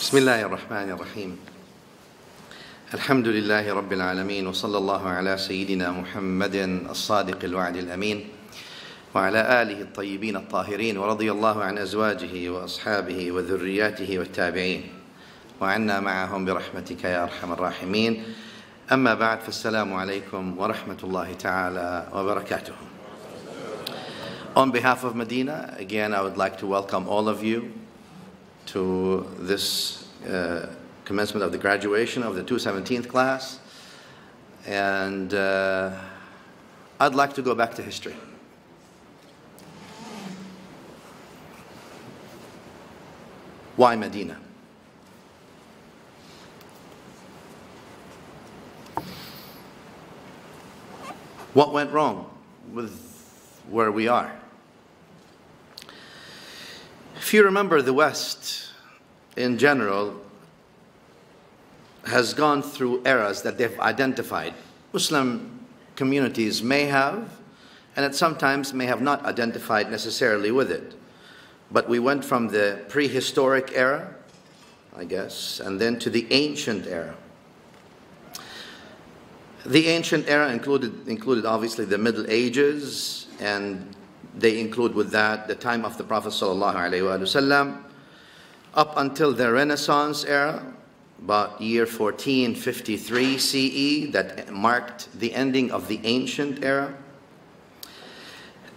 بسم الله الرحمن الرحيم الحمد لله رب العالمين وصلى الله على سيدنا محمد الصادق الوعد الأمين وعلى آله الطيبين الطاهرين ورضي الله عن أزواجه وأصحابه وذرياته والتابعين وعنا معهم برحمتك يا أرحم الراحمين. أما بعد فالسلام عليكم ورحمة الله تعالى وبركاته. On behalf of Madina, again I would like to welcome all of you to this commencement of the graduation of the 217th class. And I'd like to go back to history. Why Medina? What went wrong with where we are? If you remember, the West in general has gone through eras that they've identified. Muslim communities may have, and at sometimes may have not identified necessarily with it. But we went from the prehistoric era, I guess, and then to the ancient era. The ancient era included obviously the Middle Ages, and they include with that the time of the Prophet ﷺ, up until the Renaissance era, about year 1453 CE, that marked the ending of the ancient era.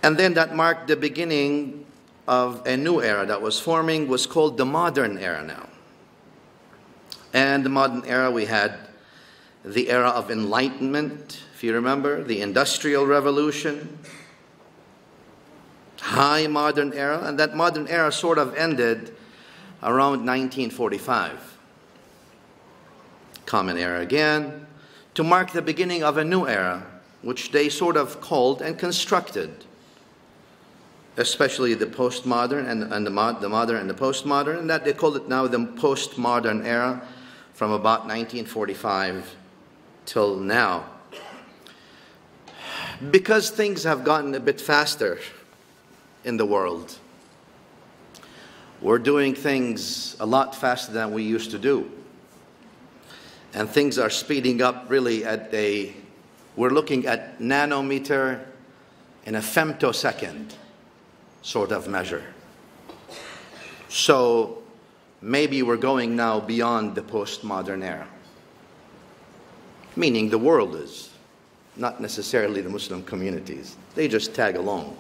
And then that marked the beginning of a new era that was forming, was called the modern era now. And the modern era, we had the era of enlightenment, if you remember, the Industrial Revolution, high modern era, and that modern era sort of ended around 1945. Common era again, to mark the beginning of a new era, which they sort of called and constructed, especially the postmodern and the modern and the postmodern, and that they called it now the postmodern era from about 1945 till now. Because things have gotten a bit faster in the world. We're doing things a lot faster than we used to do. And things are speeding up really at we're looking at nanometer in a femtosecond sort of measure. So maybe we're going now beyond the postmodern era. Meaning the world is, not necessarily the Muslim communities. They just tag along.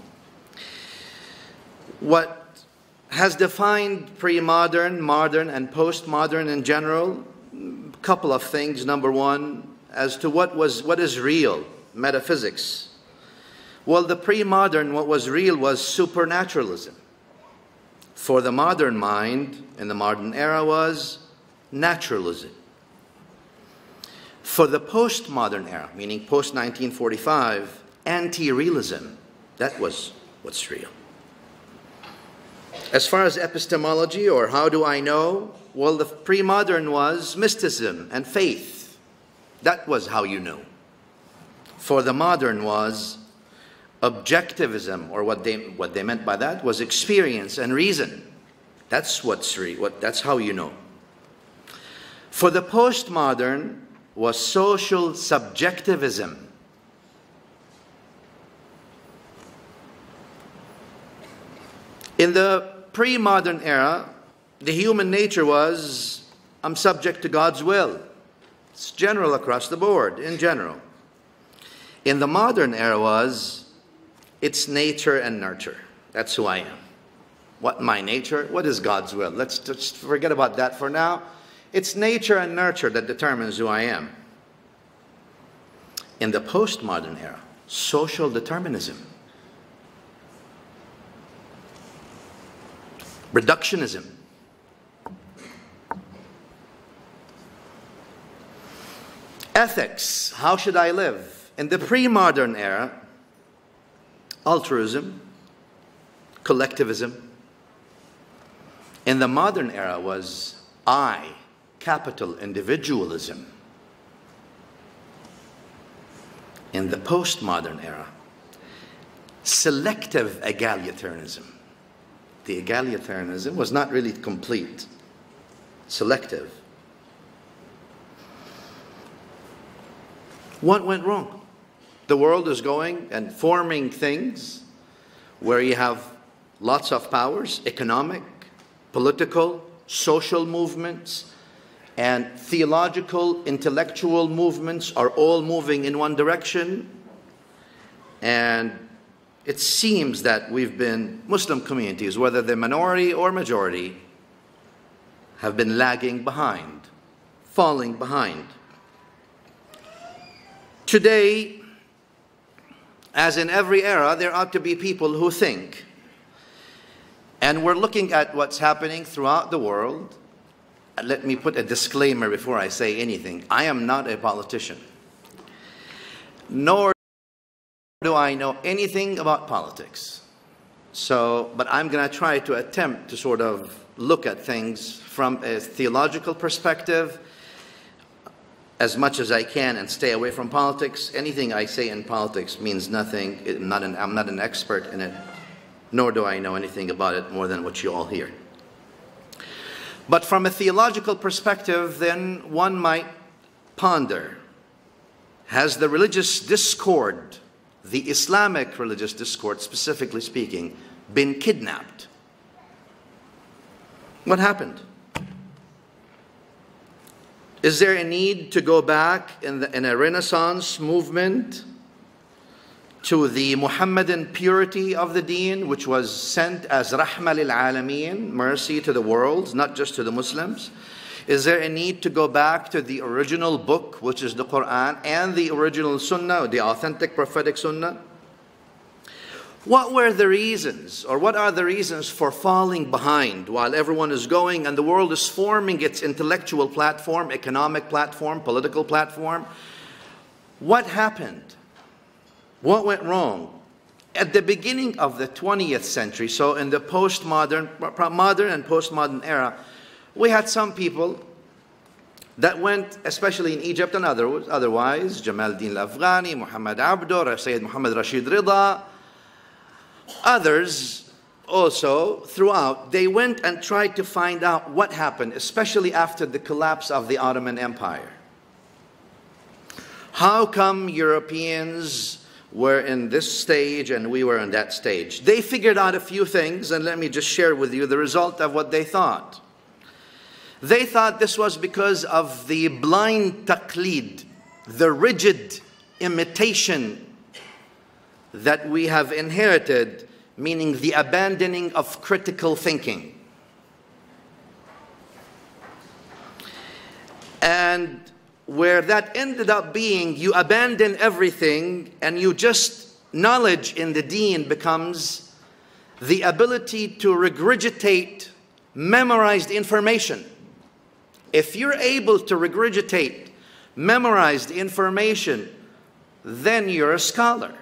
What has defined pre-modern, modern, and postmodern in general? A couple of things. Number one, as to what is real, metaphysics. Well, the pre-modern, what was real was supernaturalism. For the modern mind, in the modern era, was naturalism. For the postmodern era, meaning post-1945, anti-realism. That was what's real. As far as epistemology, or how do I know? Well, the pre-modern was mysticism and faith. That was how you know. For the modern was objectivism, or what they meant by that was experience and reason. That's what's real. That's how you know. For the postmodern was social subjectivism. In the pre-modern era, the human nature was, I'm subject to God's will. It's general across the board, in general. In the modern era was, it's nature and nurture. That's who I am. What my nature? What is God's will? Let's just forget about that for now. It's nature and nurture that determines who I am. In the postmodern era, social determinism. Reductionism. Ethics. How should I live? In the pre-modern era, altruism, collectivism. In the modern era was I, capital individualism. In the postmodern era, selective egalitarianism. The egalitarianism was not really complete. selective. What went wrong? The world is going and forming things where you have lots of powers, economic, political, social movements, and theological, intellectual movements are all moving in one direction. And it seems that Muslim communities, whether they're minority or majority, have been lagging behind, falling behind. Today, as in every era, there ought to be people who think. And we're looking at what's happening throughout the world. Let me put a disclaimer before I say anything. I am not a politician, nor do I know anything about politics. But I'm going to try to attempt to sort of look at things from a theological perspective as much as I can and stay away from politics. Anything I say in politics means nothing. I'm not an expert in it, nor do I know anything about it more than what you all hear. But from a theological perspective, then one might ponder, has the religious discord, the Islamic religious discord specifically speaking, been kidnapped? What happened? Is there a need to go back in a Renaissance movement to the Muhammadan purity of the deen, which was sent as rahma lil alameen, mercy to the world, not just to the Muslims? Is there a need to go back to the original book, which is the Quran, and the original Sunnah, the authentic prophetic Sunnah? What were the reasons, or what are the reasons for falling behind while everyone is going and the world is forming its intellectual platform, economic platform, political platform? What happened? What went wrong? At the beginning of the 20th century, so in the modern and postmodern era, we had some people that went, especially in Egypt and otherwise, Jamal Din al-Afghani, Muhammad Abdur, Sayyid Muhammad Rashid Rida, others also throughout, they went and tried to find out what happened, especially after the collapse of the Ottoman Empire. How come Europeans were in this stage and we were in that stage? They figured out a few things, and let me just share with you the result of what they thought. They thought this was because of the blind taqlid, the rigid imitation that we have inherited, meaning the abandoning of critical thinking. And where that ended up being, you abandon everything and you just, knowledge in the deen becomes the ability to regurgitate memorized information. If you're able to regurgitate memorized information, then you're a scholar.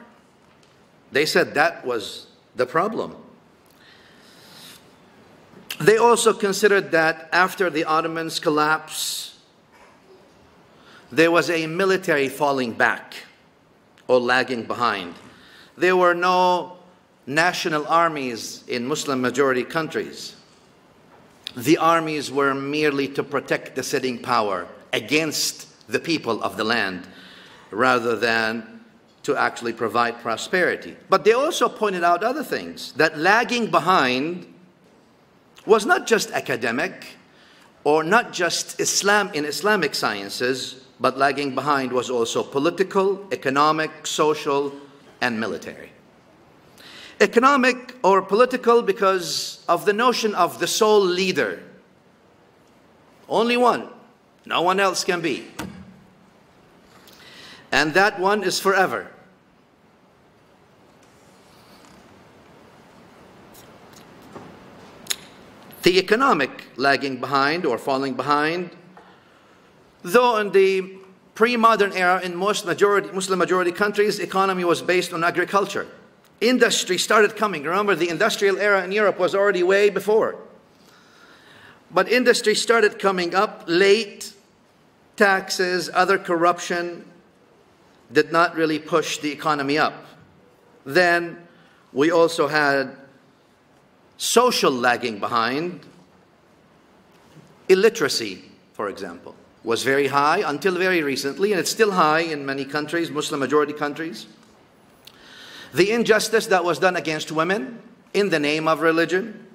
They said that was the problem. They also considered that after the Ottomans' collapse, there was a military falling back or lagging behind. There were no national armies in Muslim majority countries. The armies were merely to protect the sitting power against the people of the land, rather than to actually provide prosperity. But they also pointed out other things, that lagging behind was not just academic or not just Islamic sciences, but lagging behind was also political, economic, social, and military. Economic or political because of the notion of the sole leader. Only one. No one else can be. And that one is forever. The economic lagging behind or falling behind, though in the pre-modern era in most Muslim majority countries, economy was based on agriculture. Industry started coming. Remember, the industrial era in Europe was already way before. But industry started coming up late. Taxes, other corruption did not really push the economy up. Then we also had social lagging behind. Illiteracy, for example, was very high until very recently, and it's still high in many countries, Muslim majority countries. The injustice that was done against women in the name of religion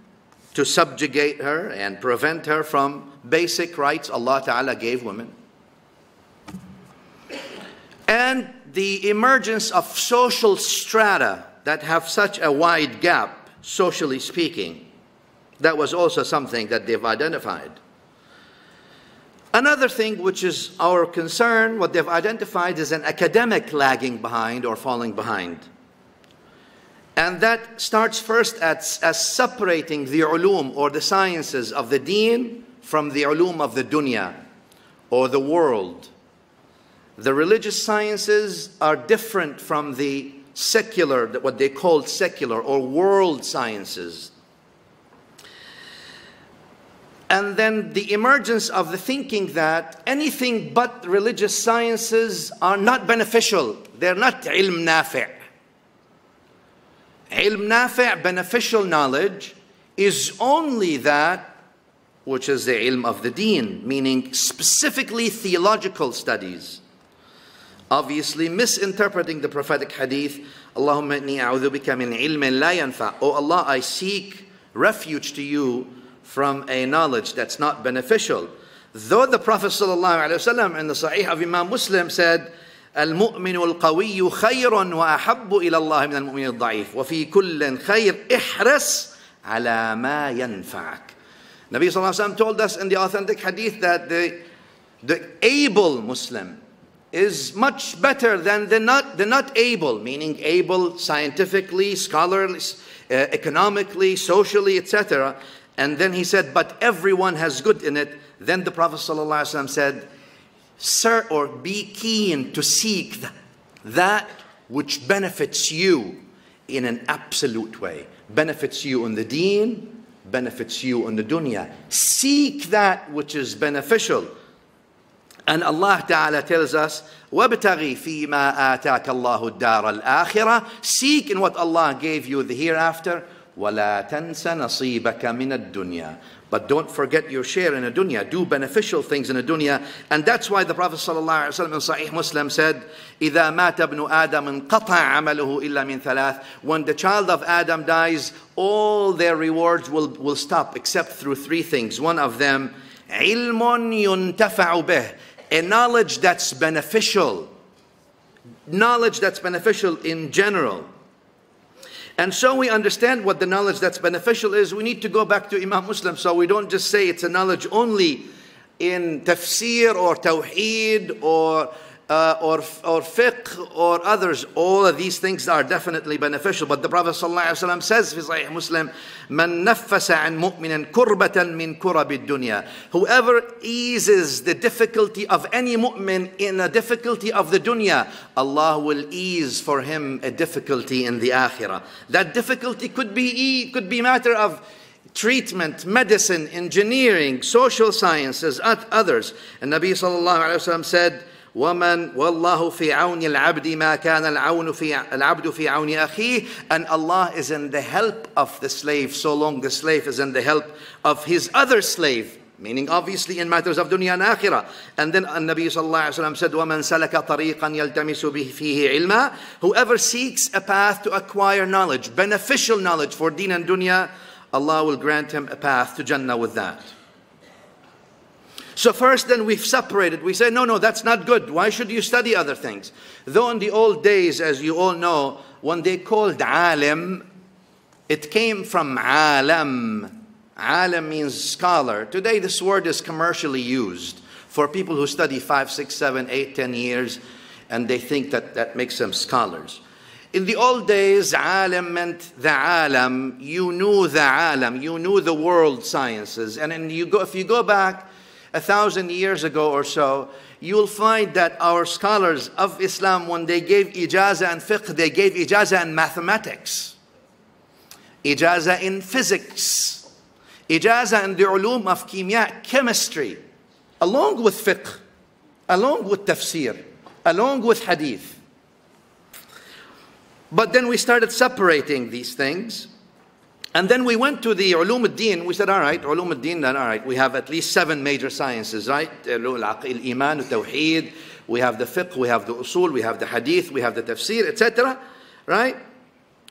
to subjugate her and prevent her from basic rights Allah Ta'ala gave women. And the emergence of social strata that have such a wide gap, socially speaking, that was also something that they've identified. Another thing which is our concern, what they've identified is an academic lagging behind or falling behind. And that starts first as separating the ulum or the sciences of the deen from the ulum of the dunya or the world. The religious sciences are different from the secular, what they call secular or world sciences. And then the emergence of the thinking that anything but religious sciences are not beneficial. They're not ilm nafi'. Ilm nafi', beneficial knowledge, is only that which is the ilm of the deen, meaning specifically theological studies. Obviously misinterpreting the prophetic hadith, Allahumma inni a'udhu bika min ilmin la yanfa'. Oh Allah, I seek refuge to you from a knowledge that's not beneficial. Though the Prophet ﷺ in the Sahih of Imam Muslim said, المؤمن القوي خير وأحب إلى الله من المؤمن الضعيف وفي كل خير احرص على ما ينفعك. Nabi sallallahu alaihi wasallam told us in the authentic hadith that the able Muslim is much better than the not able, meaning able scientifically, scholarly, economically, socially, etc. And then he said, but everyone has good in it. Then the Prophet ﷺ said, sir, or be keen to seek that which benefits you in an absolute way. Benefits you in the deen, benefits you in the dunya. Seek that which is beneficial. And Allah Ta'ala tells us, وَابْتَغِي فِي مَا آتَاكَ اللَّهُ الدَّارَ الْآخِرَةِ. Seek in what Allah gave you the hereafter. وَلَا تَنْسَ نَصِيبَكَ مِنَ الدُّنْيَا. But don't forget your share in the dunya. Do beneficial things in the dunya. And that's why the Prophet ﷺ in Sahih Muslim said, إِذَا مَاتَ ابْنُ آدَمٍ قَطَعَ عَمَلُهُ إِلَّا مِنْ ثَلَاثٍ. When the child of Adam dies, all their rewards will stop except through three things. One of them, عِلْمٌ يُنْتَفَعُ بِهِ. A knowledge that's beneficial. Knowledge that's beneficial in general. And so we understand what the knowledge that's beneficial is. We need to go back to Imam Muslim, so we don't just say it's a knowledge only in tafsir or tawheed or fiqh or others. All of these things are definitely beneficial. But the Prophet ﷺ says in Sahih Muslim, "Man naffasa an mu'minan kurbatan min kurabi dunya." Whoever eases the difficulty of any mu'min in a difficulty of the dunya, Allah will ease for him a difficulty in the akhirah. That difficulty could be matter of treatment, medicine, engineering, social sciences, others. And Nabi sallallahu alaihi wasallam said, وَمَنْ وَاللَّهُ فِي عَوْنِ الْعَبْدِ مَا كَانَ الْعَبْدُ فِي عَوْنِ أَخِيهِ. And Allah is in the help of the slave so long the slave is in the help of his other slave, meaning obviously in matters of dunya and akhirah. And then Nabi sallallahu alaihi wasallam said, وَمَنْ سَلَكَ طَرِيقًا يَلْتَمِسُ فِيهِ عِلْمًا. Whoever seeks a path to acquire knowledge, beneficial knowledge for deen and dunya, Allah will grant him a path to Jannah with that. So first then we've separated. We say, no, that's not good. Why should you study other things? Though in the old days, as you all know, when they called alim, it came from alam. Alim means scholar. Today this word is commercially used for people who study 5, 6, 7, 8, 10 years, and they think that makes them scholars. In the old days, alim meant the alam. You knew the alam. You knew the world sciences. And then if you go back 1,000 years ago or so, you'll find that our scholars of Islam, when they gave ijazah and fiqh, they gave ijazah in mathematics, ijazah in physics, ijazah in the ulum of kimya, chemistry, along with fiqh, along with tafsir, along with hadith. But then we started separating these things. And then we went to the ulum al-din. We said, all right, ulum al-din, then all right, we have at least 7 major sciences, right? Al-iman, al-tawheed, we have the fiqh, we have the usul, we have the hadith, we have the tafsir, etc. Right?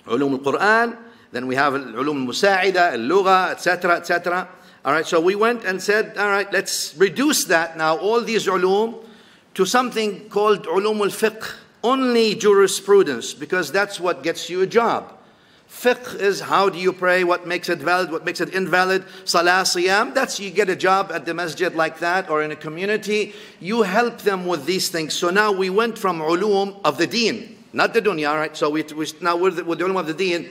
Ulum al-Quran, then we have ulum al-musa'ida, al-lugha, etc., etc. All right, so we went and said, all right, let's reduce that now, all these ulum, to something called ulum al-fiqh, only jurisprudence, because that's what gets you a job. Fiqh is how do you pray, what makes it valid, what makes it invalid. Salah, siyam, that's you get a job at the masjid like that or in a community. You help them with these things. So now we went from ulum of the deen, not the dunya, right? So now we're with the ulum of the deen.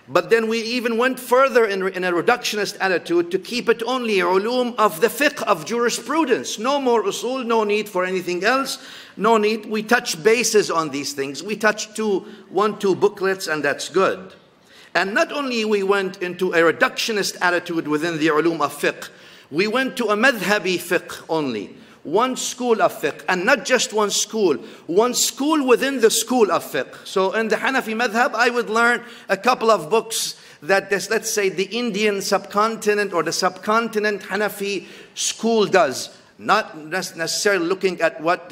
But then we even went further in a reductionist attitude to keep it only ulum of the fiqh, of jurisprudence. No more usul, no need for anything else. No need. We touch bases on these things. We touch 2 booklets and that's good. And not only we went into a reductionist attitude within the ulum of fiqh, we went to a madhabi fiqh only. One school of fiqh, and not just one school within the school of fiqh. So in the Hanafi madhab, I would learn a couple of books that this, let's say, the Indian subcontinent or the subcontinent Hanafi school does. Not necessarily looking at what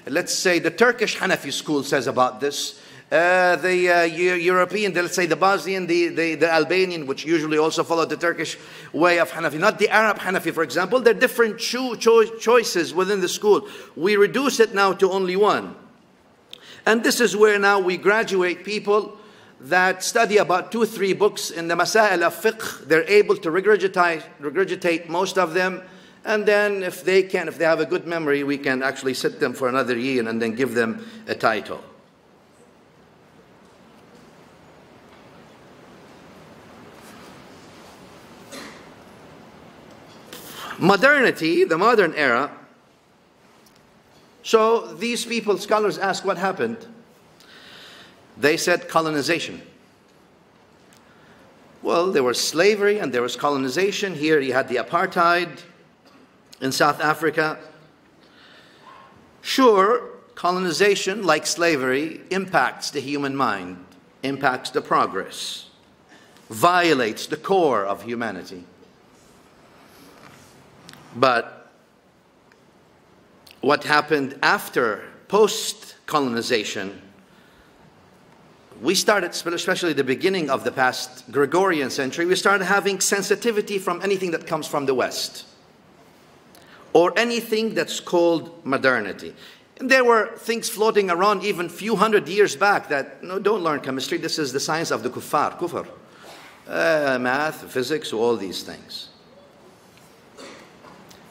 let's say, the Turkish Hanafi school says about this. The European, let's say the Bosnian, the Albanian, which usually also follow the Turkish way of Hanafi, not the Arab Hanafi, for example. There are different choices within the school. We reduce it now to only one. And this is where now we graduate people that study about 2-3 books in the Masail of Fiqh. They're able to regurgitate most of them. And then if they have a good memory, we can actually sit them for another year and then give them a title. Modernity, the modern era. So these people, scholars ask, what happened? They said colonization. Well, there was slavery and there was colonization. Here you had the apartheid in South Africa. Sure, colonization, like slavery, impacts the human mind, impacts the progress, violates the core of humanity. But what happened after post-colonization, we started, especially the beginning of the past Gregorian century, we started having sensitivity from anything that comes from the West, or anything that's called modernity. And there were things floating around even few hundred years back that, no, don't learn chemistry, this is the science of the kuffar, kufr. Math, physics, all these things.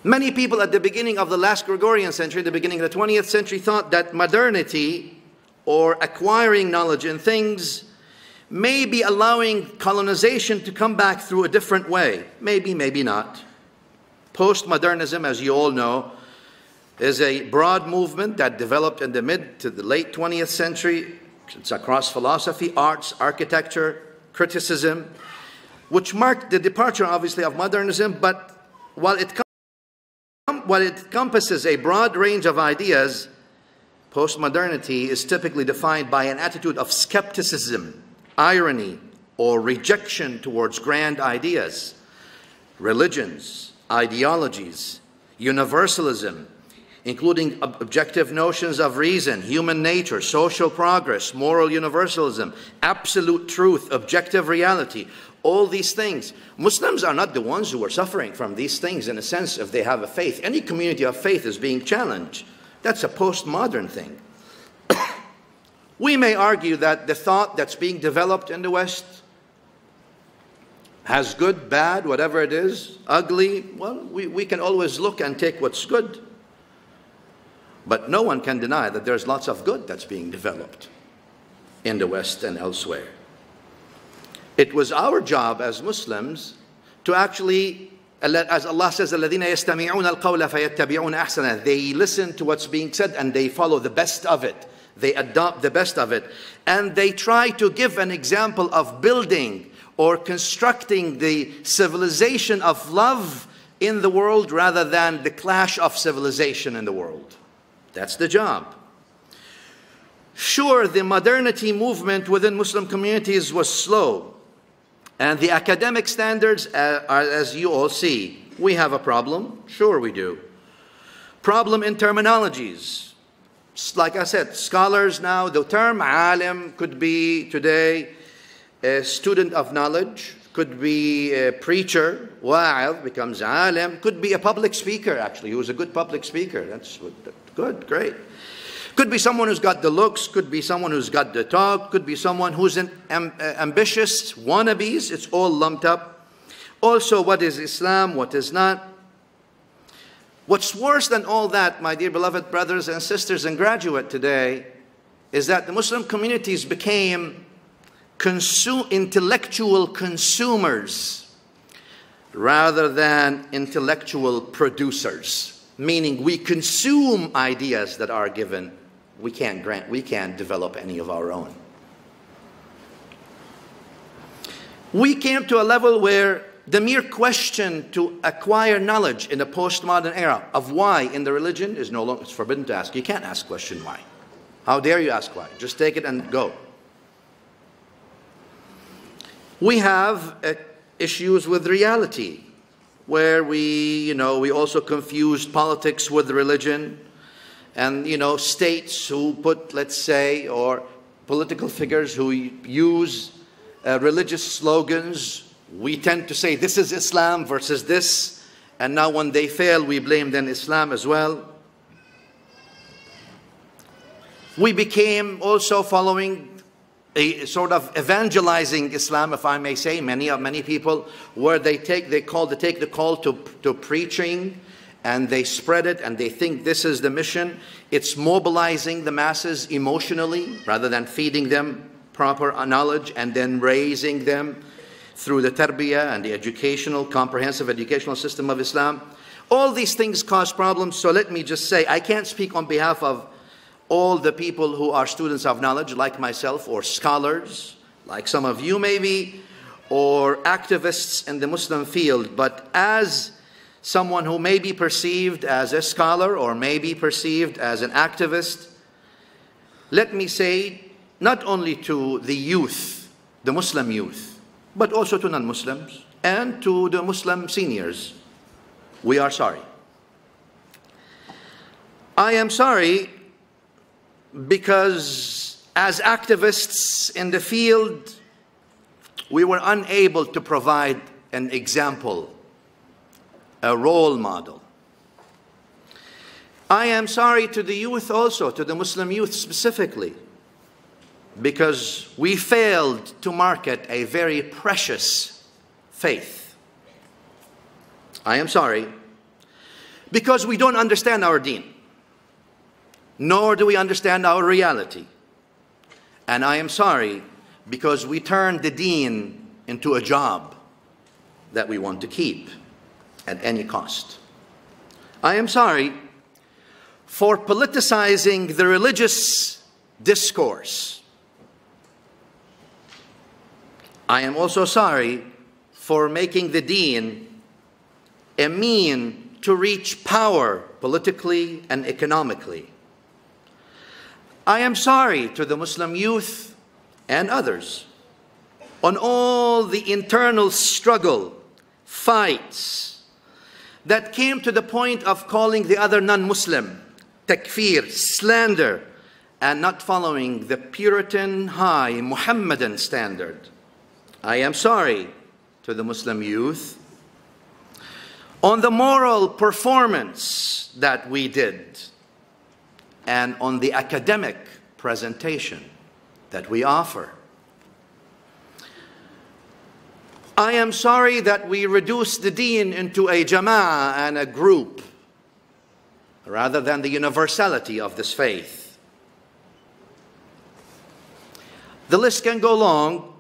Many people at the beginning of the last Gregorian century, the beginning of the 20th century, thought that modernity, or acquiring knowledge in things, may be allowing colonization to come back through a different way. Maybe, maybe not. Postmodernism, as you all know, is a broad movement that developed in the mid to the late 20th century. It's across philosophy, arts, architecture, criticism, which marked the departure, obviously, of modernism. But while it encompasses a broad range of ideas, postmodernity is typically defined by an attitude of skepticism, irony, or rejection towards grand ideas, religions, ideologies, universalism, including objective notions of reason, human nature, social progress, moral universalism, absolute truth, objective reality, all these things. Muslims are not the ones who are suffering from these things in a sense if they have a faith. Any community of faith is being challenged. That's a postmodern thing. We may argue that the thought that's being developed in the West has good, bad, whatever it is, ugly. Well, we can always look and take what's good. But no one can deny that there's lots of good that's being developed in the West and elsewhere. It was our job as Muslims to actually, as Allah says, الَّذِينَ يَسْتَمِعُونَ الْقَوْلَ فَيَتَّبِعُونَ أَحْسَنَهُ. They listen to what's being said and they follow the best of it. They adopt the best of it. And they try to give an example of building or constructing the civilization of love in the world rather than the clash of civilization in the world. That's the job. Sure, the modernity movement within Muslim communities was slow And the academic standards are, as you all see, we have a problem. Sure we do. Problem in terminologies. Like I said, scholars now, the term alim could be today a student of knowledge, could be a preacher, wa'id becomes alim, could be a public speaker actually, who's a good public speaker. That's good, great. Could be someone who's got the looks, could be someone who's got the talk, could be someone who's an ambitious wannabes. It's all lumped up. Also, what is Islam, what is not. What's worse than all that, my dear beloved brothers and sisters and graduate today, is that the Muslim communities became intellectual consumers rather than intellectual producers. Meaning we consume ideas that are given. We can't develop any of our own. We came to a level where the mere question to acquire knowledge in the postmodern era of why in the religion is no longer, it's forbidden to ask. You can't ask question why. How dare you ask why? Just take it and go. We have issues with reality, where we also confused politics with religion, and, states who put, let's say, or political figures who use religious slogans. We tend to say this is Islam versus this, and now when they fail, we blame then Islam as well. We became also following a sort of evangelizing Islam, if I may say, many people, where they take the call to preaching, and they spread it, and they think this is the mission. It's mobilizing the masses emotionally rather than feeding them proper knowledge and then raising them through the tarbiyah and the comprehensive educational system of Islam. All these things cause problems. So let me just say, I can't speak on behalf of all the people who are students of knowledge like myself, or scholars like some of you maybe, or activists in the Muslim field, but as someone who may be perceived as a scholar or may be perceived as an activist, let me say, not only to the youth, the Muslim youth, but also to non-Muslims and to the Muslim seniors, we are sorry. I am sorry because as activists in the field, we were unable to provide an example, a role model. I am sorry to the youth also, to the Muslim youth specifically, because we failed to market a very precious faith. I am sorry because we don't understand our deen, nor do we understand our reality. And I am sorry because we turned the deen into a job that we want to keep at any cost. I am sorry for politicizing the religious discourse. I am also sorry for making the deen a mean to reach power politically and economically. I am sorry to the Muslim youth and others on all the internal struggle, fights, that came to the point of calling the other non-Muslim takfir, slander, and not following the Puritan, high Muhammadan standard. I am sorry to the Muslim youth on the moral performance that we did and on the academic presentation that we offer. I am sorry that we reduced the deen into a jama'ah and a group rather than the universality of this faith. The list can go long,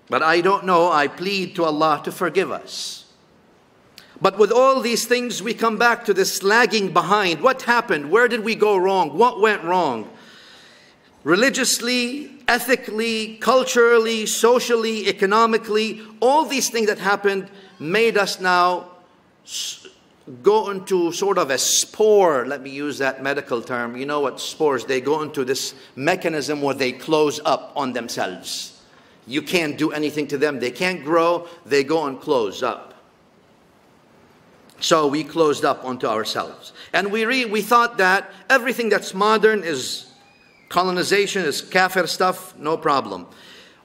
but I don't know. I plead to Allah to forgive us. But with all these things, we come back to this lagging behind. What happened? Where did we go wrong? What went wrong? Religiously, ethically, culturally, socially, economically, all these things that happened made us now go into sort of a spore. Let me use that medical term. You know what spores? They go into this mechanism where they close up on themselves. You can't do anything to them. They can't grow. They go and close up. So we closed up onto ourselves. And we thought that everything that's modern is colonization, is kafir stuff, no problem.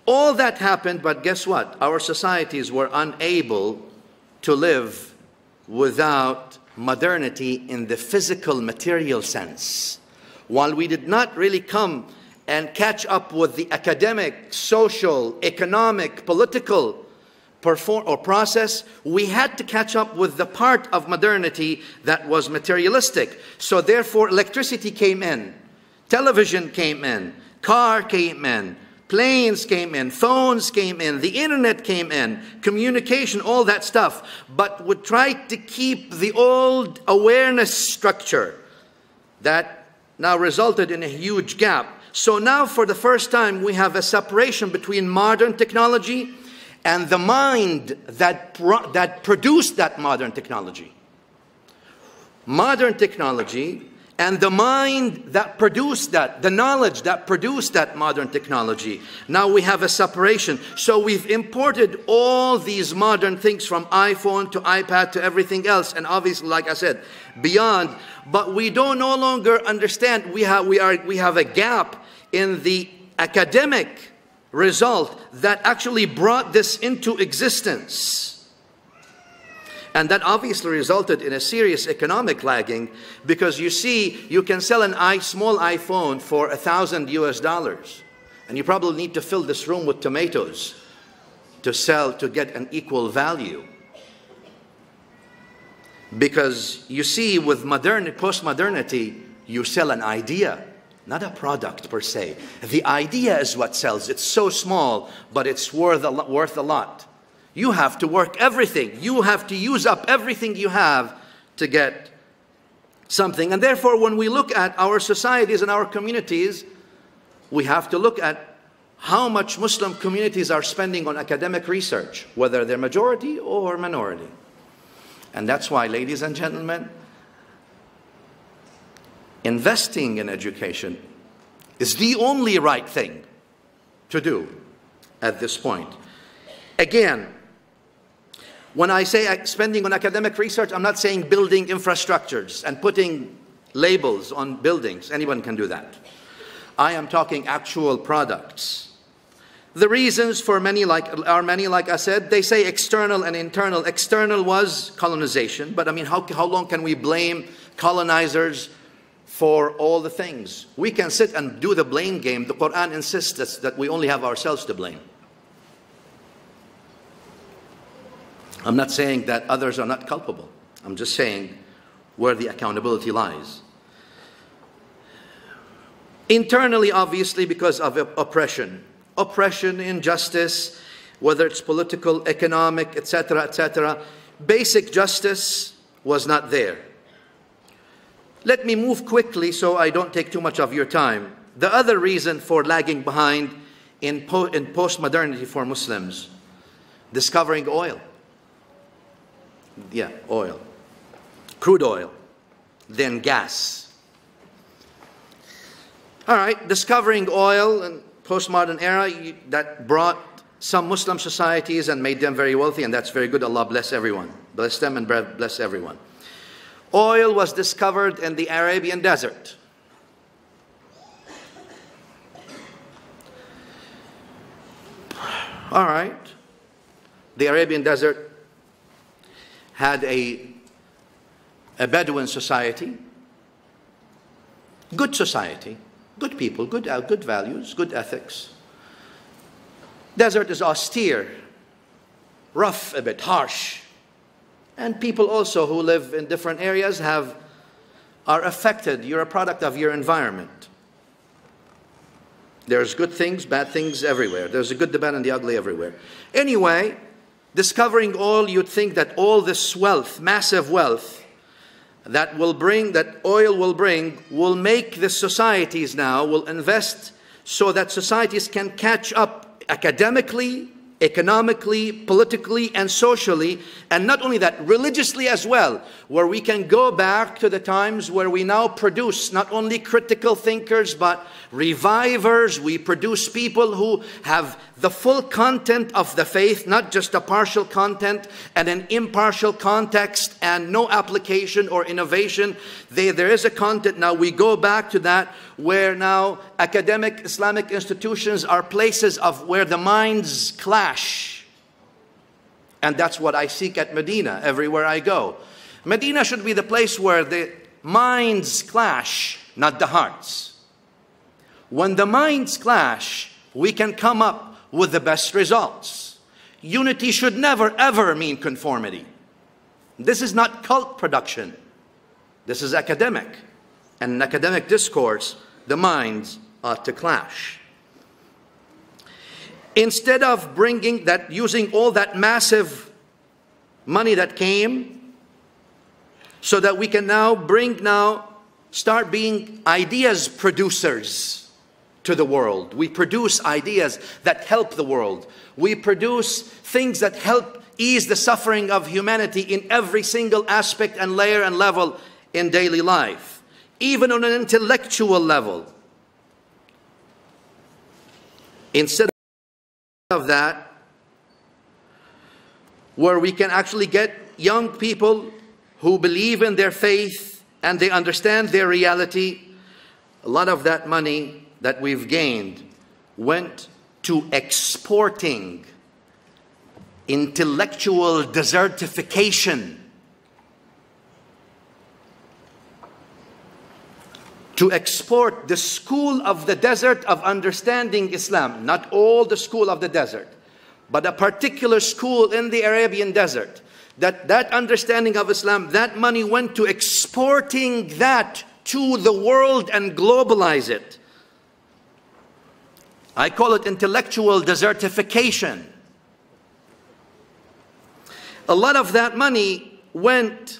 All that happened, but guess what? Our societies were unable to live without modernity in the physical, material sense. While we did not really come and catch up with the academic, social, economic, political process, we had to catch up with the part of modernity that was materialistic. So therefore, electricity came in, television came in, car came in, planes came in, phones came in, the internet came in, communication, all that stuff. But we tried to keep the old awareness structure that now resulted in a huge gap. So now for the first time we have a separation between modern technology and the mind that produced that modern technology. Modern technology and the mind that produced that, the knowledge that produced that modern technology. Now we have a separation. So we've imported all these modern things from iPhone to iPad to everything else. And obviously, like I said, beyond. But we don't no longer understand. We have a gap in the academic result that actually brought this into existence. And that obviously resulted in a serious economic lagging, because you see, you can sell a small iPhone for $1,000 US, and you probably need to fill this room with tomatoes to get an equal value. Because you see, with post-modernity, you sell an idea, not a product per se. The idea is what sells. It's so small, but it's worth a lot. You have to work everything. You have to use up everything you have to get something. And therefore, when we look at our societies and our communities, we have to look at how much Muslim communities are spending on academic research, whether they're majority or minority. And that's why, ladies and gentlemen, investing in education is the only right thing to do at this point. Again, when I say spending on academic research, I'm not saying building infrastructures and putting labels on buildings. Anyone can do that. I am talking actual products. The reasons for many are many, like I said. They say external and internal. External was colonization, but I mean, how long can we blame colonizers for all the things? We can sit and do the blame game. The Quran insists that we only have ourselves to blame. I'm not saying that others are not culpable. I'm just saying where the accountability lies. Internally, obviously, because of oppression. Oppression, injustice, whether it's political, economic, etc., etc. Basic justice was not there. Let me move quickly so I don't take too much of your time. The other reason for lagging behind in post-modernity for Muslims, discovering oil. Yeah, oil. Crude oil. Then gas. All right, discovering oil in postmodern era, that brought some Muslim societies and made them very wealthy, and that's very good. Allah bless everyone. Bless them and bless everyone. Oil was discovered in the Arabian desert. All right. The Arabian desert had a Bedouin society, good society, good people, good values, good ethics. Desert is austere, rough a bit, harsh. And people also who live in different areas are affected. You're a product of your environment. There's good things, bad things everywhere. There's the good, the bad, and the ugly everywhere. Anyway, discovering oil, you'd think that all this wealth, massive wealth, that oil will bring, will make the societies now, will invest so that societies can catch up academically, economically, politically, and socially, and not only that, religiously as well, where we can go back to the times where we now produce not only critical thinkers, but revivers. We produce people who have the full content of the faith, not just a partial content and an impartial context and no application or innovation. There is a content now. We go back to that, where now academic Islamic institutions are places of where the minds clash. And that's what I seek at Madina everywhere I go. Madina should be the place where the minds clash, not the hearts. When the minds clash, we can come up with the best results. Unity should never ever mean conformity. This is not cult production. This is academic. And in academic discourse, the minds ought to clash. Instead of bringing that, using all that massive money that came, so that we can start being ideas producers to the world. We produce ideas that help the world. We produce things that help ease the suffering of humanity in every single aspect and layer and level in daily life, even on an intellectual level. Instead of that, where we can actually get young people who believe in their faith and they understand their reality, a lot of that money that we've gained went to exporting intellectual desertification, to export the school of the desert of understanding Islam. Not all the school of the desert, but a particular school in the Arabian desert. That understanding of Islam, that money went to exporting that to the world and globalize it. I call it intellectual desertification. A lot of that money went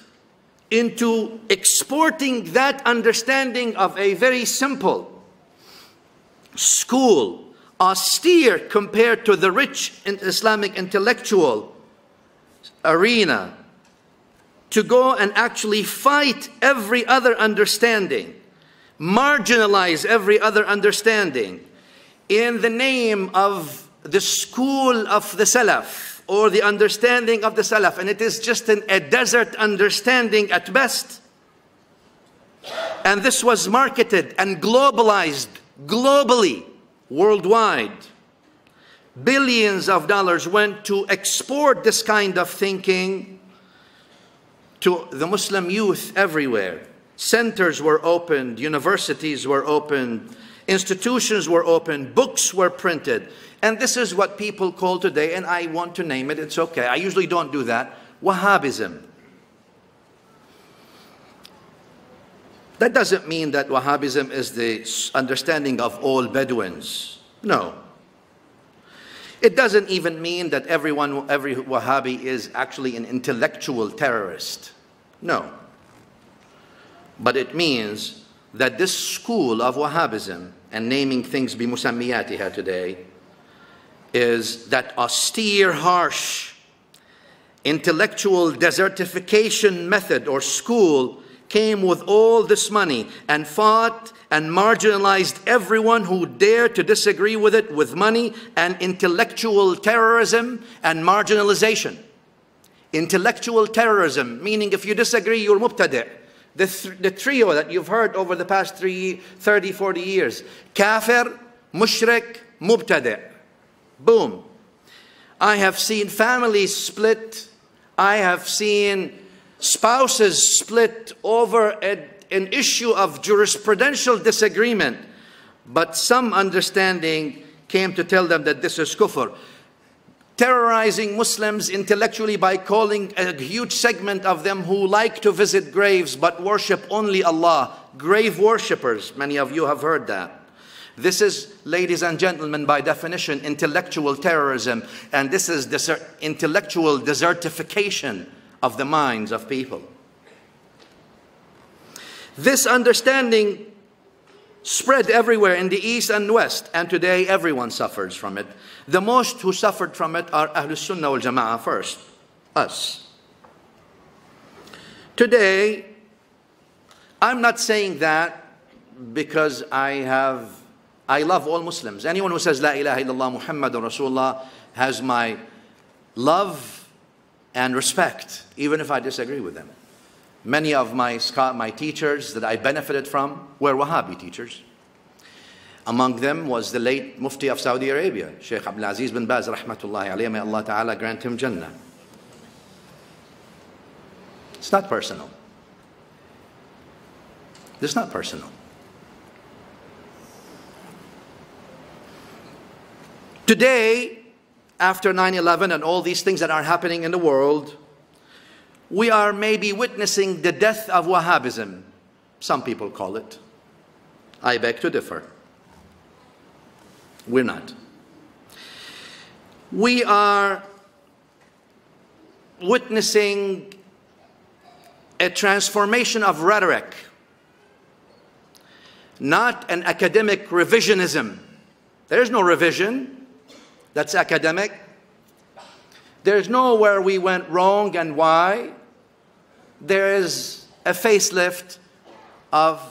into exporting that understanding of a very simple school, austere compared to the rich Islamic intellectual arena, to go and actually fight every other understanding, marginalize every other understanding, in the name of the school of the Salaf or the understanding of the Salaf. And it is just a desert understanding at best. And this was marketed and globalized globally, worldwide. Billions of dollars went to export this kind of thinking to the Muslim youth everywhere. Centers were opened, universities were opened, institutions were opened, books were printed. And this is what people call today, and I want to name it, it's okay, I usually don't do that, Wahhabism. That doesn't mean that Wahhabism is the understanding of all Bedouins. No. It doesn't even mean that every Wahhabi is actually an intellectual terrorist. No. But it means that this school of Wahhabism, and naming things bimusammiyatiha today, is that austere, harsh, intellectual desertification method or school came with all this money and fought and marginalized everyone who dared to disagree with it with money and intellectual terrorism and marginalization. Intellectual terrorism, meaning if you disagree, you're mubtadi'. The trio that you've heard over the past 30, 40 years. Kafir, mushrik, mubtadi'. Boom. I have seen families split. I have seen spouses split over an issue of jurisprudential disagreement. But some understanding came to tell them that this is kufr. Terrorizing Muslims intellectually by calling a huge segment of them who like to visit graves but worship only Allah. Grave worshippers, many of you have heard that. This is, ladies and gentlemen, by definition, intellectual terrorism. And this is intellectual desertification of the minds of people. This understanding spread everywhere in the east and west, and today everyone suffers from it. The most who suffered from it are Ahlus Sunnah wal Jama'ah first, us. Today, I'm not saying that because I love all Muslims. Anyone who says La ilaha illallah Muhammadun Rasulullah has my love and respect, even if I disagree with them. Many of my teachers that I benefited from were Wahhabi teachers. Among them was the late Mufti of Saudi Arabia, Sheikh Abdul Aziz bin Baz, rahmatullahi alayhi, may Allah Ta'ala grant him Jannah. It's not personal. It's not personal. Today, after 9/11 and all these things that are happening in the world, we are maybe witnessing the death of Wahhabism. Some people call it. I beg to differ. We're not. We are witnessing a transformation of rhetoric, not an academic revisionism. There's no revision. That's academic. There's no where we went wrong and why. There is a facelift of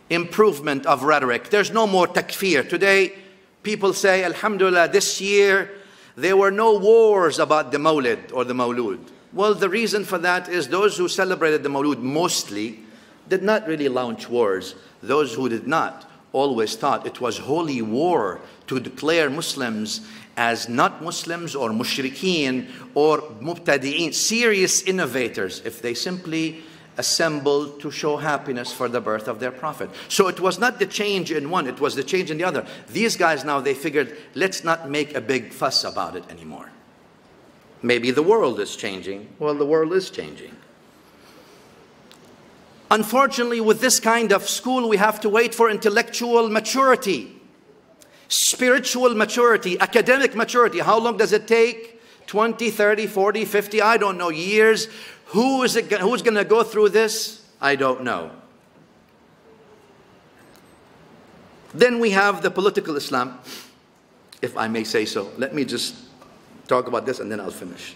improvement of rhetoric. There's no more takfir. Today, people say, Alhamdulillah, this year there were no wars about the Mawlid or the Mawlud. Well, the reason for that is those who celebrated the Mawlud mostly did not really launch wars. Those who did not always thought it was holy war to declare Muslims as not Muslims or mushrikeen or mubtadi'een, serious innovators, if they simply assembled to show happiness for the birth of their prophet. So it was not the change in one, it was the change in the other. These guys now, they figured, let's not make a big fuss about it anymore. Maybe the world is changing. Well, the world is changing. Unfortunately, with this kind of school, we have to wait for intellectual maturity, spiritual maturity, academic maturity. How long does it take? 20, 30, 40, 50, I don't know, years. Who's going to go through this? I don't know. Then we have the political Islam, if I may say so. Let me just talk about this and then I'll finish.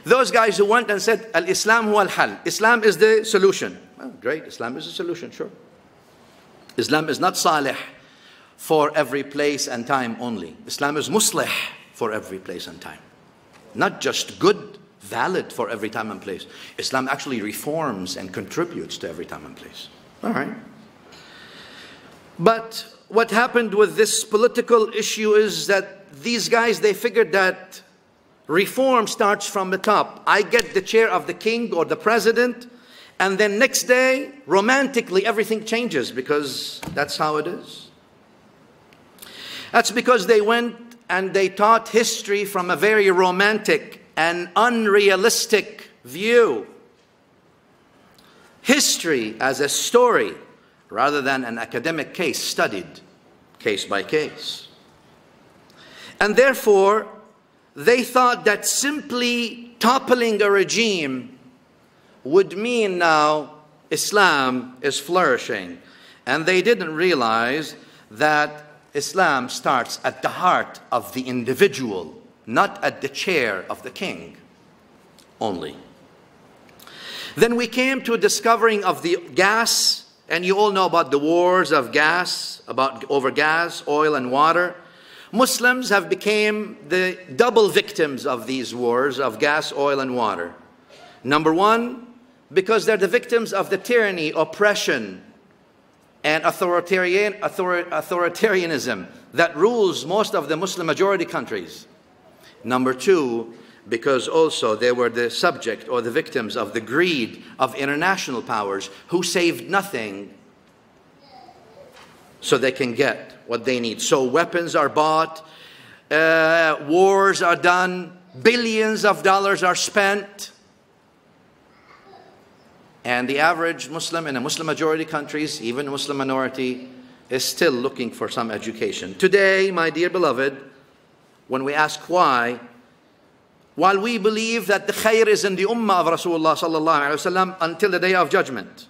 Those guys who went and said, Al-Islam huwa al-hal. Islam is the solution. Oh, great, Islam is the solution, sure. Islam is not salih for every place and time only. Islam is muslih for every place and time. Not just good, valid for every time and place. Islam actually reforms and contributes to every time and place. All right. But what happened with this political issue is that these guys, they figured that reform starts from the top. I get the chair of the king or the president, and then next day, romantically, everything changes because that's how it is. That's because they went and they taught history from a very romantic and unrealistic view. History as a story rather than an academic case studied case by case. And therefore, they thought that simply toppling a regime would mean now Islam is flourishing. And they didn't realize that Islam starts at the heart of the individual, not at the chair of the king only. Then we came to a discovering of the gas, and you all know about the wars of gas, over gas, oil and water. Muslims have become the double victims of these wars of gas, oil and water. Number one, because they're the victims of the tyranny, oppression, and authoritarianism that rules most of the Muslim majority countries. Number two, because also they were the subject or the victims of the greed of international powers who saved nothing so they can get what they need. So weapons are bought, wars are done, billions of dollars are spent. And the average Muslim in a Muslim majority countries, even a Muslim minority, is still looking for some education. Today, my dear beloved, when we ask why, while we believe that the khair is in the ummah of Rasulullah sallallahu alaihi wasallam until the day of judgment,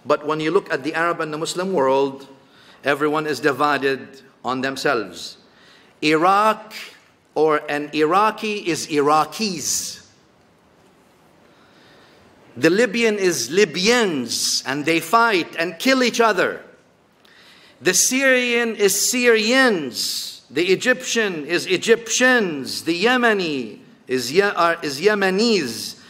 But when you look at the Arab and the Muslim world, everyone is divided on themselves. Iraq or an Iraqi is Iraqis. The Libyan is Libyans, and they fight and kill each other. The Syrian is Syrians. The Egyptian is Egyptians. The Yemeni is Yemenis.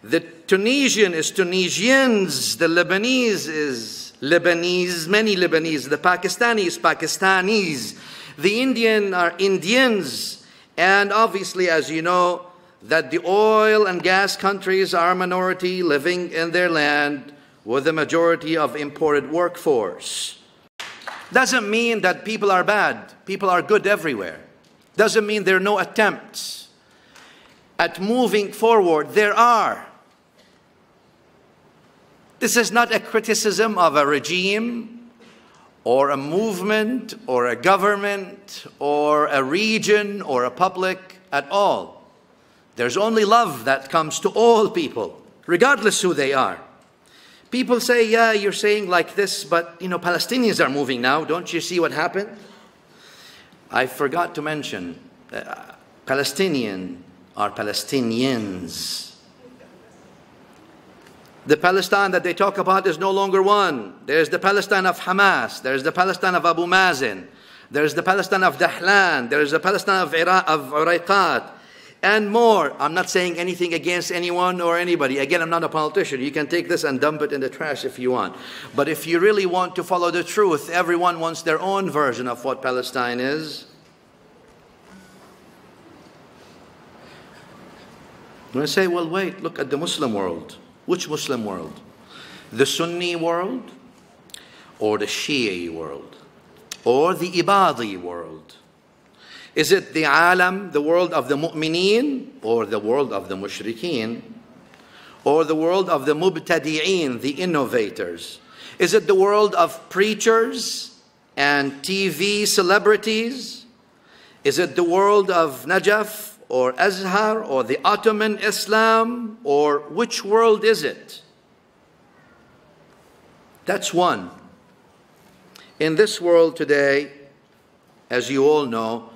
The Tunisian is Tunisians. The Lebanese is Lebanese, many Lebanese. The Pakistani is Pakistanis. The Indian are Indians. And obviously, as you know, that the oil and gas countries are a minority living in their land with a majority of imported workforce. Doesn't mean that people are bad. People are good everywhere. Doesn't mean there are no attempts at moving forward. There are. This is not a criticism of a regime or a movement or a government or a region or a public at all. There's only love that comes to all people, regardless who they are. People say, yeah, you're saying like this, but Palestinians are moving now. Don't you see what happened? I forgot to mention, Palestinians are Palestinians. The Palestine that they talk about is no longer one. There's the Palestine of Hamas. There's the Palestine of Abu Mazen. There's the Palestine of Dahlan. There's the Palestine of Urayqat. And more. I'm not saying anything against anyone or anybody. Again, I'm not a politician. You can take this and dump it in the trash if you want. But if you really want to follow the truth, everyone wants their own version of what Palestine is. When I say, well, wait, look at the Muslim world. Which Muslim world? The Sunni world or the Shia world or the Ibadi world? Is it the Alam, the world of the Mu'mineen, or the world of the Mushrikeen, or the world of the Mubtadi'een, the innovators? Is it the world of preachers and TV celebrities? Is it the world of Najaf or Azhar or the Ottoman Islam, or which world is it? That's one. In this world today, as you all know,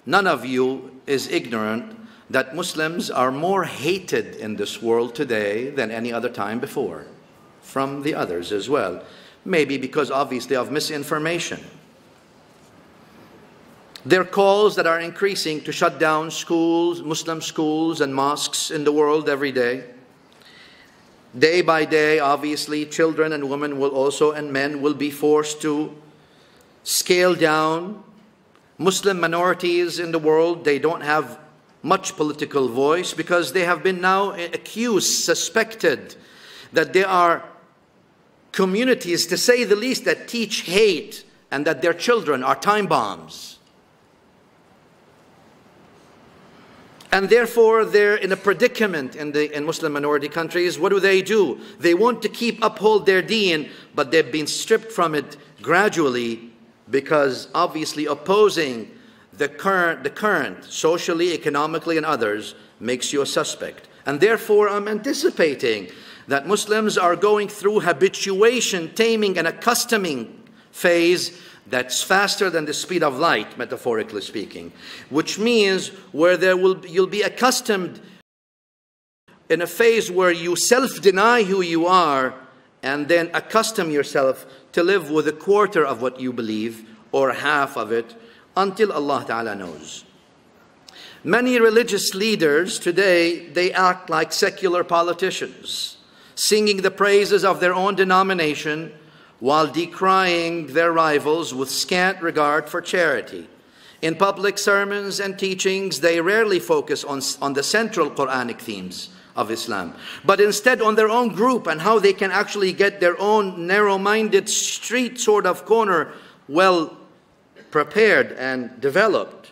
none of you is ignorant that Muslims are more hated in this world today than any other time before, from the others as well. Maybe because obviously of misinformation. There are calls that are increasing to shut down schools, Muslim schools and mosques in the world every day. Day by day, obviously, children and women will also, and men will be forced to scale down. Muslim minorities in the world, they don't have much political voice because they have been now accused, suspected that they are communities, to say the least, that teach hate and that their children are time bombs. And therefore, they're in a predicament in Muslim minority countries. What do? They want to uphold their deen, but they've been stripped from it gradually because obviously opposing the current, socially, economically, and others, makes you a suspect. And therefore, I'm anticipating that Muslims are going through habituation, taming, and accustoming phase that's faster than the speed of light, metaphorically speaking, which means where you'll be accustomed in a phase where you self-deny who you are and then accustom yourself to live with a quarter of what you believe or half of it until Allah Ta'ala knows. Many religious leaders today, they act like secular politicians, singing the praises of their own denomination while decrying their rivals with scant regard for charity. In public sermons and teachings, they rarely focus on the central Quranic themes of Islam, but instead on their own group and how they can actually get their own narrow-minded street sort of corner well prepared and developed.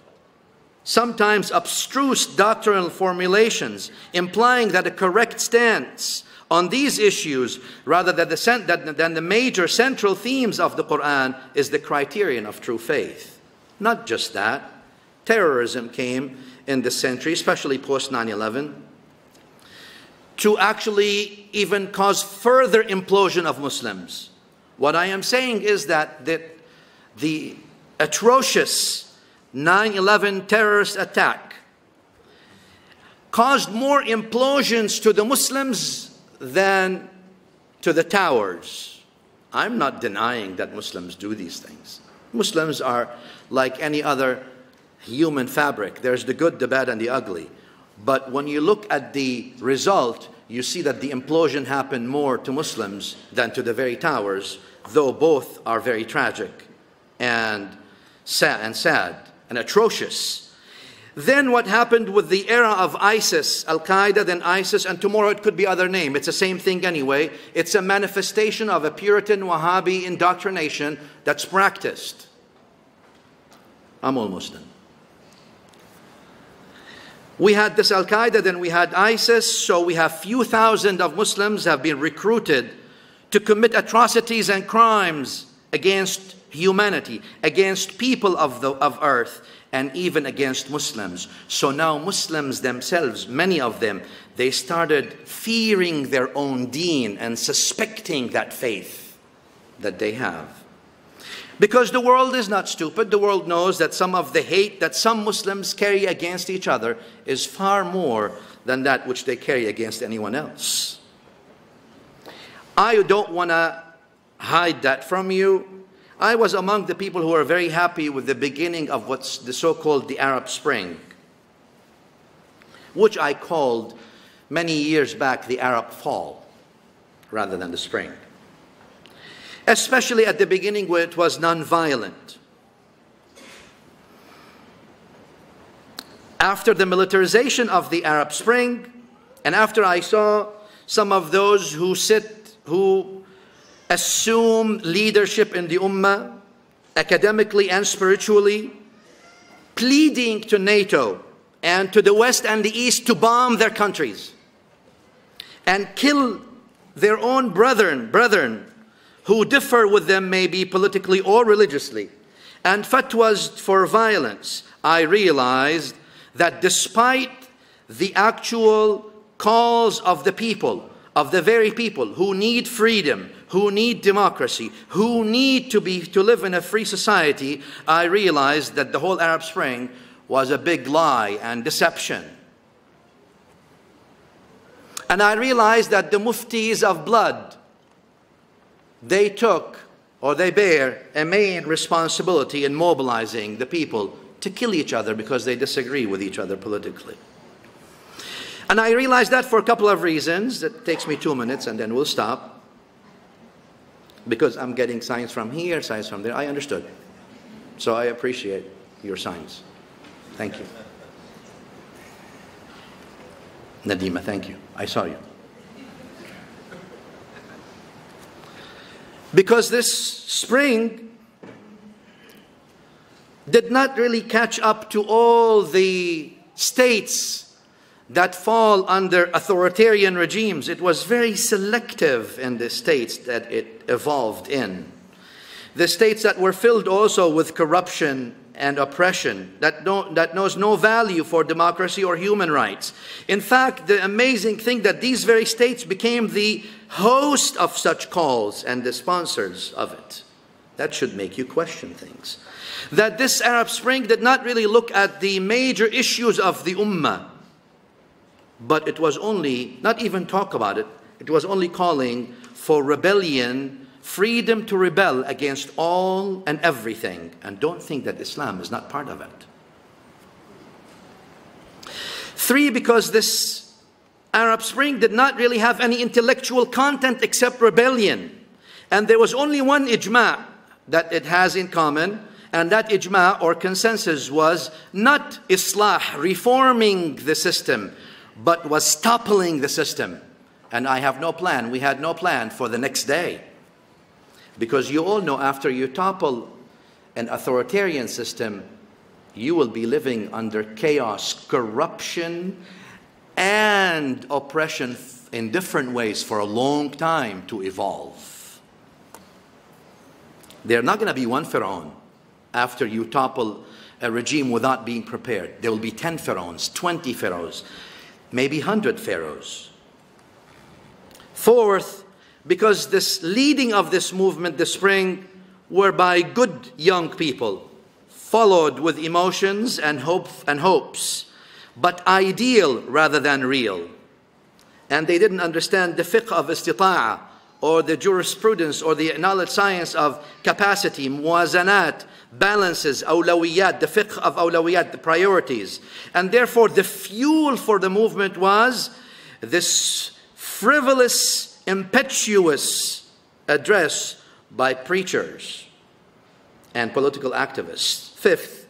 Sometimes abstruse doctrinal formulations implying that a correct stance on these issues, rather than the major central themes of the Quran, is the criterion of true faith. Not just that. Terrorism came in this century, especially post 9/11, to actually even cause further implosion of Muslims. What I am saying is that the atrocious 9/11 terrorist attack caused more implosions to the Muslims than to the towers. I'm not denying that Muslims do these things. Muslims are like any other human fabric. There's the good, the bad, and the ugly. But when you look at the result, you see that the implosion happened more to Muslims than to the very towers, though both are very tragic and sad and atrocious. Then what happened with the era of ISIS, Al-Qaeda, then ISIS, and tomorrow it could be other name. It's the same thing anyway. It's a manifestation of a Puritan Wahhabi indoctrination that's practiced. I'm almost done. We had this Al-Qaeda, then we had ISIS, so we have few thousand of Muslims have been recruited to commit atrocities and crimes against humanity, against people of earth, and even against Muslims. So now Muslims themselves, many of them, they started fearing their own deen and suspecting that faith that they have. Because the world is not stupid. The world knows that some of the hate that some Muslims carry against each other is far more than that which they carry against anyone else. I don't want to hide that from you. I was among the people who were very happy with the beginning of what's the so-called the Arab Spring, which I called many years back the Arab Fall rather than the Spring. Especially at the beginning where it was non-violent. After the militarization of the Arab Spring, and after I saw some of those who assume leadership in the Ummah, academically and spiritually, pleading to NATO and to the West and the East to bomb their countries and kill their own brethren who differ with them maybe politically or religiously, and fatwas for violence, I realized that despite the actual calls of the people, of the very people who need freedom, who need democracy, who need to live in a free society, I realized that the whole Arab Spring was a big lie and deception. And I realized that the muftis of blood, they took, or they bear, a main responsibility in mobilizing the people to kill each other because they disagree with each other politically. And I realized that for a couple of reasons. It takes me 2 minutes and then we'll stop. Because I'm getting signs from here, signs from there. I understood. So I appreciate your signs. Thank you. Nadima, thank you. I saw you. Because this spring did not really catch up to all the states that fall under authoritarian regimes. It was very selective in the states that it evolved in. The states that were filled also with corruption and oppression, that knows no value for democracy or human rights. In fact, the amazing thing that these very states became the host of such calls and the sponsors of it. That should make you question things. That this Arab Spring did not really look at the major issues of the Ummah, but it was only, not even talk about it, it was only calling for rebellion, freedom to rebel against all and everything. And don't think that Islam is not part of it. 3, because this Arab Spring did not really have any intellectual content except rebellion. And there was only one ijma' that it has in common, and that ijma' or consensus was not islah, reforming the system, but was toppling the system. And I have no plan, we had no plan for the next day. Because you all know after you topple an authoritarian system, you will be living under chaos, corruption, and oppression in different ways for a long time to evolve. There's not going to be one Pharaoh after you topple a regime without being prepared. There will be 10 pharaohs, 20 pharaohs, maybe 100 pharaohs. Fourth, because this leading of this movement, the spring, were by good young people, followed with emotions and hopes, but ideal rather than real. And they didn't understand the fiqh of istita'ah, or the jurisprudence, or the knowledge science of capacity, muwazanat, balances, awlawiyat, the fiqh of awlawiyat, the priorities. And therefore the fuel for the movement was this frivolous, impetuous address by preachers and political activists. Fifth,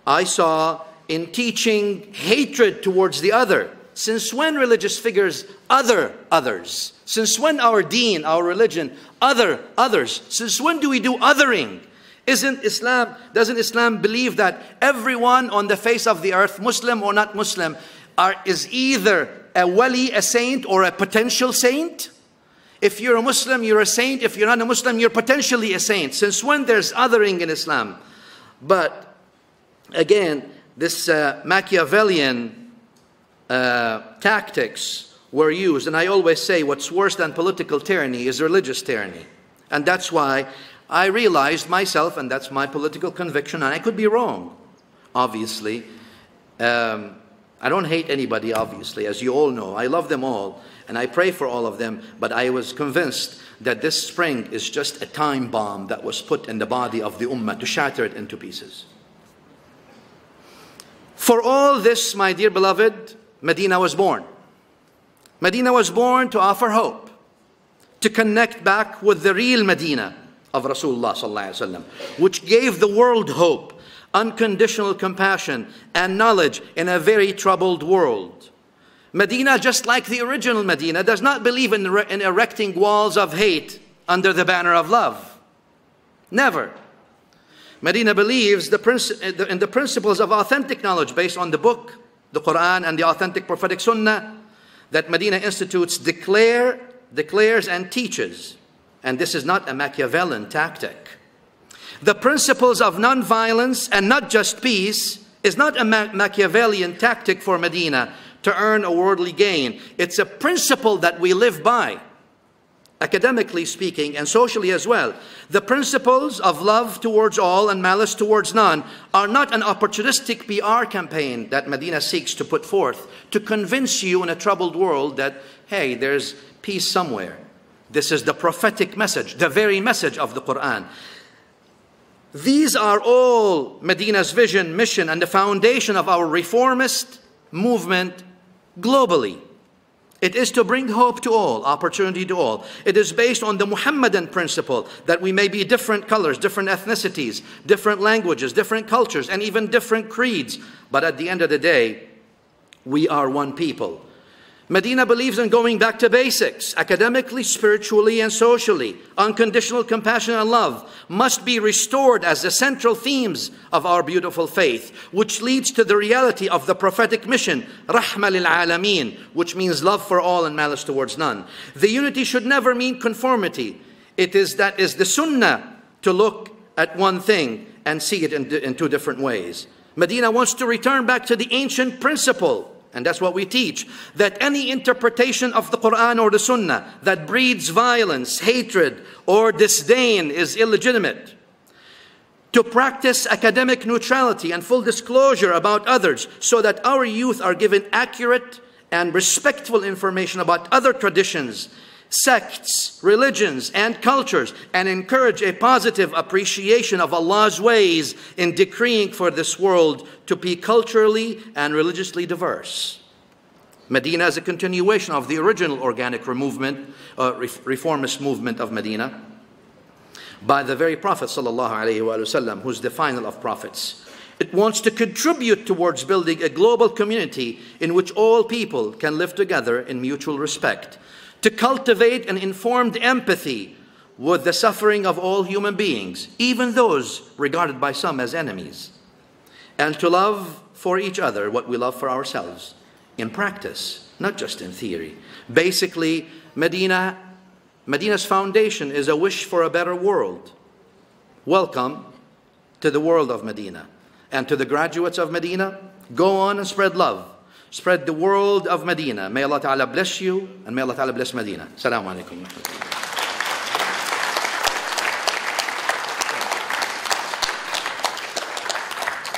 I saw in teaching hatred towards the other. Since when religious figures others? Since when our deen, our religion, others? Since when do we do othering? Doesn't Islam believe that everyone on the face of the earth, Muslim or not Muslim, is either a wali, a saint, or a potential saint? If you're a Muslim, you're a saint. If you're not a Muslim, you're potentially a saint. Since when there's othering in Islam? But again, this Machiavellian tactics were used. And I always say what's worse than political tyranny is religious tyranny. And that's why I realized myself, and that's my political conviction, and I could be wrong, obviously. I don't hate anybody, obviously, as you all know. I love them all, and I pray for all of them. But I was convinced that this spring is just a time bomb that was put in the body of the ummah to shatter it into pieces. For all this, my dear beloved, Madina was born. Madina was born to offer hope, to connect back with the real Madina of Rasulullah sallallahu alaihi wasallam, which gave the world hope, unconditional compassion, and knowledge in a very troubled world. Madina, just like the original Madina, does not believe in erecting walls of hate under the banner of love. Never. Madina believes in the principles of authentic knowledge based on the book, the Quran, and the authentic prophetic sunnah that Madina institutes declares and teaches. And this is not a Machiavellian tactic. The principles of non-violence and not just peace is not a Machiavellian tactic for Madina to earn a worldly gain. It's a principle that we live by, academically speaking and socially as well. The principles of love towards all and malice towards none are not an opportunistic PR campaign that Madina seeks to put forth to convince you in a troubled world that, hey, there's peace somewhere. This is the prophetic message, the very message of the Quran. These are all Madina's vision, mission, and the foundation of our reformist movement globally. It is to bring hope to all, opportunity to all. It is based on the Muhammadan principle that we may be different colors, different ethnicities, different languages, different cultures, and even different creeds. But at the end of the day, we are one people. Madina believes in going back to basics, academically, spiritually, and socially. Unconditional compassion and love must be restored as the central themes of our beautiful faith, which leads to the reality of the prophetic mission, Rahma lil Alameen, which means love for all and malice towards none. The unity should never mean conformity. That is the sunnah to look at one thing and see it in two different ways. Madina wants to return back to the ancient principle, and that's what we teach, that any interpretation of the Quran or the Sunnah that breeds violence, hatred, or disdain is illegitimate. To practice academic neutrality and full disclosure about others so that our youth are given accurate and respectful information about other traditions, sects, religions, and cultures, and encourage a positive appreciation of Allah's ways in decreeing for this world to be culturally and religiously diverse. Madina is a continuation of the original organic reformist movement of Madina by the very Prophet ﷺ, who's the final of prophets. It wants to contribute towards building a global community in which all people can live together in mutual respect, to cultivate an informed empathy with the suffering of all human beings, even those regarded by some as enemies, and to love for each other what we love for ourselves in practice, not just in theory. Basically, Madina's foundation is a wish for a better world. Welcome to the world of Madina. And to the graduates of Madina, go on and spread love. Spread the world of Madina. May Allah Ta'ala bless you, and may Allah Ta'ala bless Madina. Assalamu alaikum.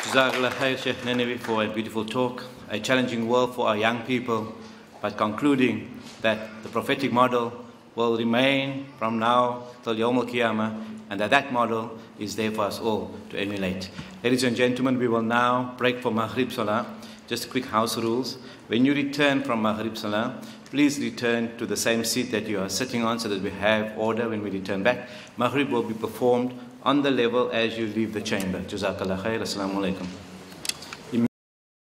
Jazakallah khair, Sheikh Nenevi, for a beautiful talk, a challenging world for our young people, but concluding that the prophetic model will remain from now till Yawm al-Qiyamah, and that model is there for us all to emulate. Ladies and gentlemen, we will now break for Maghrib Salah. Just quick house rules. When you return from Maghrib Salah, please return to the same seat that you are sitting on so that we have order when we return back. Maghrib will be performed on the level as you leave the chamber. Jazakallah khair. Assalamu alaikum.